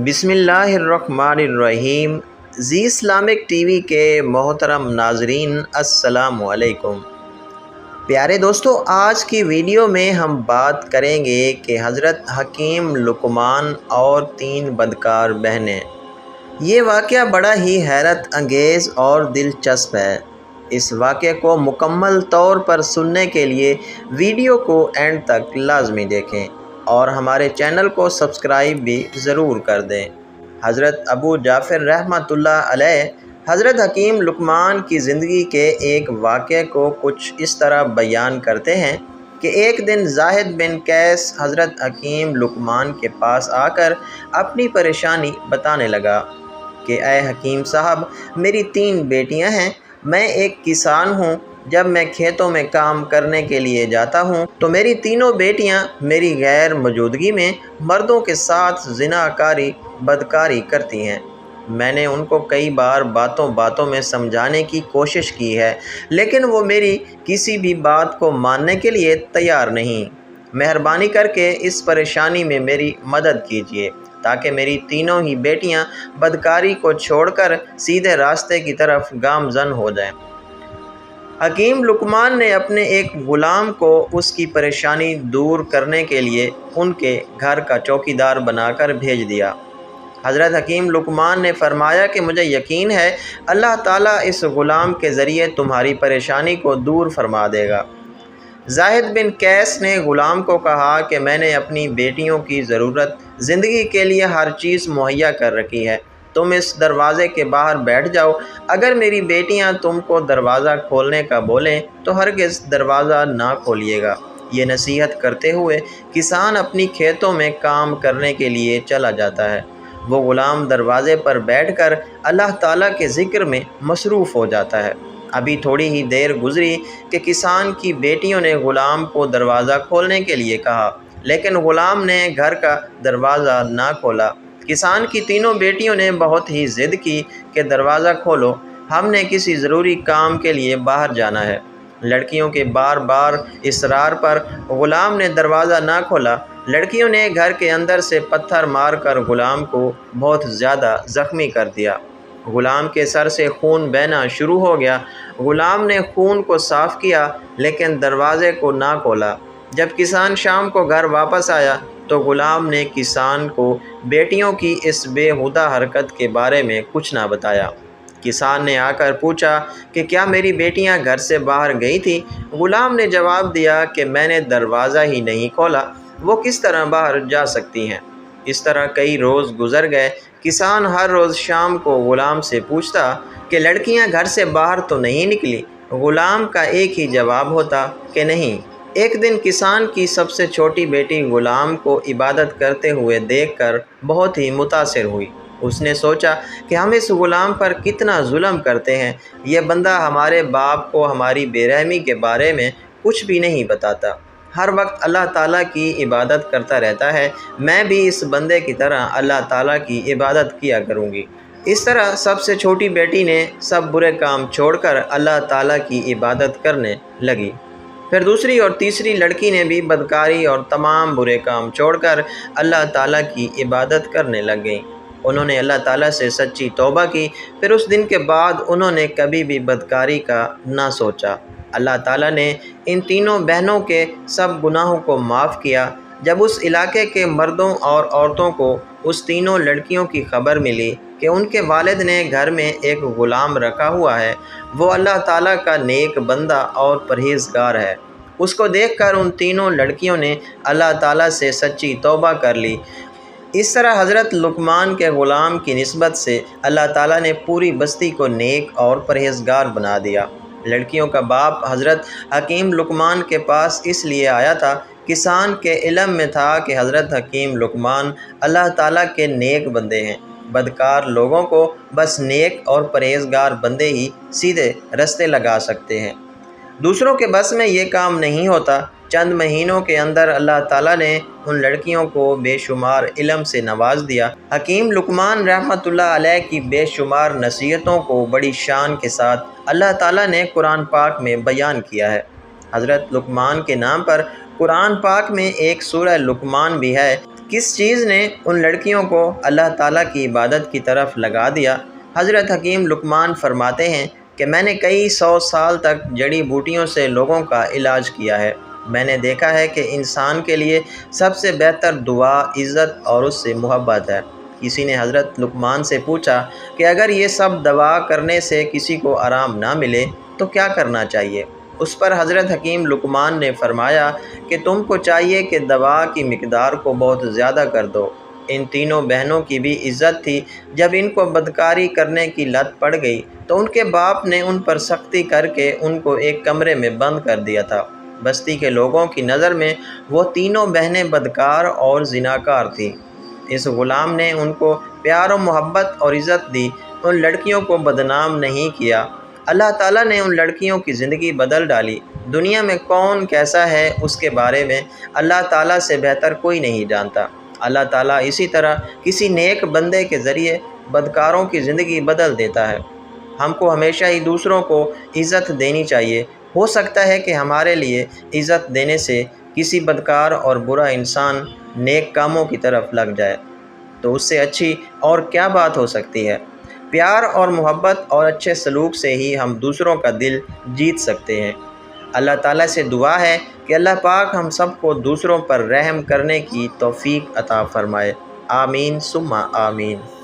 بسم اللہ الرحمن الرحیم۔ زی اسلامک ٹی وی کے محترم ناظرین السلام علیکم۔ پیارے دوستو، آج کی ویڈیو میں ہم بات کریں گے کہ حضرت حکیم لقمان اور 3 بدکار بہنیں۔ یہ واقعہ بڑا ہی حیرت انگیز اور دلچسپ ہے۔ اس واقعے کو مکمل طور پر سننے کے لیے ویڈیو کو اینڈ تک لازمی دیکھیں اور ہمارے چینل کو سبسکرائب بھی ضرور کر دیں۔ حضرت ابو جعفر رحمۃ اللہ علیہ حضرت حکیم لقمان کی زندگی کے ایک واقعے کو کچھ اس طرح بیان کرتے ہیں کہ ایک دن زاہد بن قیس حضرت حکیم لقمان کے پاس آ کر اپنی پریشانی بتانے لگا کہ اے حکیم صاحب، میری 3 بیٹیاں ہیں، میں ایک کسان ہوں۔ جب میں کھیتوں میں کام کرنے کے لیے جاتا ہوں تو میری تینوں بیٹیاں میری غیر موجودگی میں مردوں کے ساتھ زناکاری بدکاری کرتی ہیں۔ میں نے ان کو کئی بار باتوں میں سمجھانے کی کوشش کی ہے، لیکن وہ میری کسی بھی بات کو ماننے کے لیے تیار نہیں۔ مہربانی کر کے اس پریشانی میں میری مدد کیجیے تاکہ میری تینوں ہی بیٹیاں بدکاری کو چھوڑ کر سیدھے راستے کی طرف گامزن ہو جائیں۔ حکیم لقمان نے اپنے ایک غلام کو اس کی پریشانی دور کرنے کے لیے ان کے گھر کا چوکیدار بنا کر بھیج دیا۔ حضرت حکیم لقمان نے فرمایا کہ مجھے یقین ہے اللہ تعالیٰ اس غلام کے ذریعے تمہاری پریشانی کو دور فرما دے گا۔ زاہد بن قیس نے غلام کو کہا کہ میں نے اپنی بیٹیوں کی ضرورت زندگی کے لیے ہر چیز مہیا کر رکھی ہے، تم اس دروازے کے باہر بیٹھ جاؤ۔ اگر میری بیٹیاں تم کو دروازہ کھولنے کا بولیں تو ہرگز دروازہ نہ کھولیے گا۔ یہ نصیحت کرتے ہوئے کسان اپنی کھیتوں میں کام کرنے کے لیے چلا جاتا ہے۔ وہ غلام دروازے پر بیٹھ کر اللہ تعالیٰ کے ذکر میں مصروف ہو جاتا ہے۔ ابھی تھوڑی ہی دیر گزری کہ کسان کی بیٹیوں نے غلام کو دروازہ کھولنے کے لیے کہا، لیکن غلام نے گھر کا دروازہ نہ کھولا۔ کسان کی تینوں بیٹیوں نے بہت ہی ضد کی کہ دروازہ کھولو، ہم نے کسی ضروری کام کے لیے باہر جانا ہے۔ لڑکیوں کے بار بار اصرار پر غلام نے دروازہ نہ کھولا۔ لڑکیوں نے گھر کے اندر سے پتھر مار کر غلام کو بہت زیادہ زخمی کر دیا۔ غلام کے سر سے خون بہنا شروع ہو گیا۔ غلام نے خون کو صاف کیا لیکن دروازے کو نہ کھولا۔ جب کسان شام کو گھر واپس آیا تو غلام نے کسان کو بیٹیوں کی اس بے ہودہ حرکت کے بارے میں کچھ نہ بتایا۔ کسان نے آ کر پوچھا کہ کیا میری بیٹیاں گھر سے باہر گئی تھیں؟ غلام نے جواب دیا کہ میں نے دروازہ ہی نہیں کھولا، وہ کس طرح باہر جا سکتی ہیں؟ اس طرح کئی روز گزر گئے۔ کسان ہر روز شام کو غلام سے پوچھتا کہ لڑکیاں گھر سے باہر تو نہیں نکلی؟ غلام کا ایک ہی جواب ہوتا کہ نہیں۔ ایک دن کسان کی سب سے چھوٹی بیٹی غلام کو عبادت کرتے ہوئے دیکھ کر بہت ہی متاثر ہوئی۔ اس نے سوچا کہ ہم اس غلام پر کتنا ظلم کرتے ہیں، یہ بندہ ہمارے باپ کو ہماری بے رحمی کے بارے میں کچھ بھی نہیں بتاتا، ہر وقت اللہ تعالیٰ کی عبادت کرتا رہتا ہے، میں بھی اس بندے کی طرح اللہ تعالیٰ کی عبادت کیا کروں گی۔ اس طرح سب سے چھوٹی بیٹی نے سب برے کام چھوڑ کر اللہ تعالیٰ کی عبادت کرنے لگی۔ پھر دوسری اور تیسری لڑکی نے بھی بدکاری اور تمام برے کام چھوڑ کر اللہ تعالیٰ کی عبادت کرنے لگ گئیں۔ انہوں نے اللہ تعالیٰ سے سچی توبہ کی، پھر اس دن کے بعد انہوں نے کبھی بھی بدکاری کا نہ سوچا۔ اللہ تعالیٰ نے ان تینوں بہنوں کے سب گناہوں کو معاف کیا۔ جب اس علاقے کے مردوں اور عورتوں کو اس تینوں لڑکیوں کی خبر ملی کہ ان کے والد نے گھر میں ایک غلام رکھا ہوا ہے، وہ اللہ تعالیٰ کا نیک بندہ اور پرہیزگار ہے، اس کو دیکھ کر ان تینوں لڑکیوں نے اللہ تعالیٰ سے سچی توبہ کر لی۔ اس طرح حضرت لقمان کے غلام کی نسبت سے اللہ تعالیٰ نے پوری بستی کو نیک اور پرہیزگار بنا دیا۔ لڑکیوں کا باپ حضرت حکیم لقمان کے پاس اس لیے آیا تھا، کسان کے علم میں تھا کہ حضرت حکیم لقمان اللہ تعالیٰ کے نیک بندے ہیں، بدکار لوگوں کو بس نیک اور پرہیزگار بندے ہی سیدھے رستے لگا سکتے ہیں، دوسروں کے بس میں یہ کام نہیں ہوتا۔ چند مہینوں کے اندر اللہ تعالیٰ نے ان لڑکیوں کو بے شمار علم سے نواز دیا۔ حکیم لقمان رحمۃ اللہ علیہ کی بے شمار نصیحتوں کو بڑی شان کے ساتھ اللہ تعالیٰ نے قرآن پاک میں بیان کیا ہے۔ حضرت لقمان کے نام پر قرآن پاک میں ایک سورہ لقمان بھی ہے۔ کس چیز نے ان لڑکیوں کو اللہ تعالیٰ کی عبادت کی طرف لگا دیا؟ حضرت حکیم لقمان فرماتے ہیں کہ میں نے کئی 100 سال تک جڑی بوٹیوں سے لوگوں کا علاج کیا ہے۔ میں نے دیکھا ہے کہ انسان کے لیے سب سے بہتر دعا عزت اور اس سے محبت ہے۔ کسی نے حضرت لقمان سے پوچھا کہ اگر یہ سب دعا کرنے سے کسی کو آرام نہ ملے تو کیا کرنا چاہیے؟ اس پر حضرت حکیم لقمان نے فرمایا کہ تم کو چاہیے کہ دوا کی مقدار کو بہت زیادہ کر دو۔ ان تینوں بہنوں کی بھی عزت تھی۔ جب ان کو بدکاری کرنے کی لت پڑ گئی تو ان کے باپ نے ان پر سختی کر کے ان کو ایک کمرے میں بند کر دیا تھا۔ بستی کے لوگوں کی نظر میں وہ تینوں بہنیں بدکار اور زناکار تھیں۔ اس غلام نے ان کو پیار و محبت اور عزت دی، ان لڑکیوں کو بدنام نہیں کیا۔ اللہ تعالیٰ نے ان لڑکیوں کی زندگی بدل ڈالی۔ دنیا میں کون کیسا ہے اس کے بارے میں اللہ تعالیٰ سے بہتر کوئی نہیں جانتا۔ اللہ تعالیٰ اسی طرح کسی نیک بندے کے ذریعے بدکاروں کی زندگی بدل دیتا ہے۔ ہم کو ہمیشہ ہی دوسروں کو عزت دینی چاہیے۔ ہو سکتا ہے کہ ہمارے لیے عزت دینے سے کسی بدکار اور برا انسان نیک کاموں کی طرف لگ جائے تو اس سے اچھی اور کیا بات ہو سکتی ہے؟ پیار اور محبت اور اچھے سلوک سے ہی ہم دوسروں کا دل جیت سکتے ہیں۔ اللہ تعالیٰ سے دعا ہے کہ اللہ پاک ہم سب کو دوسروں پر رحم کرنے کی توفیق عطا فرمائے۔ آمین ثم آمین۔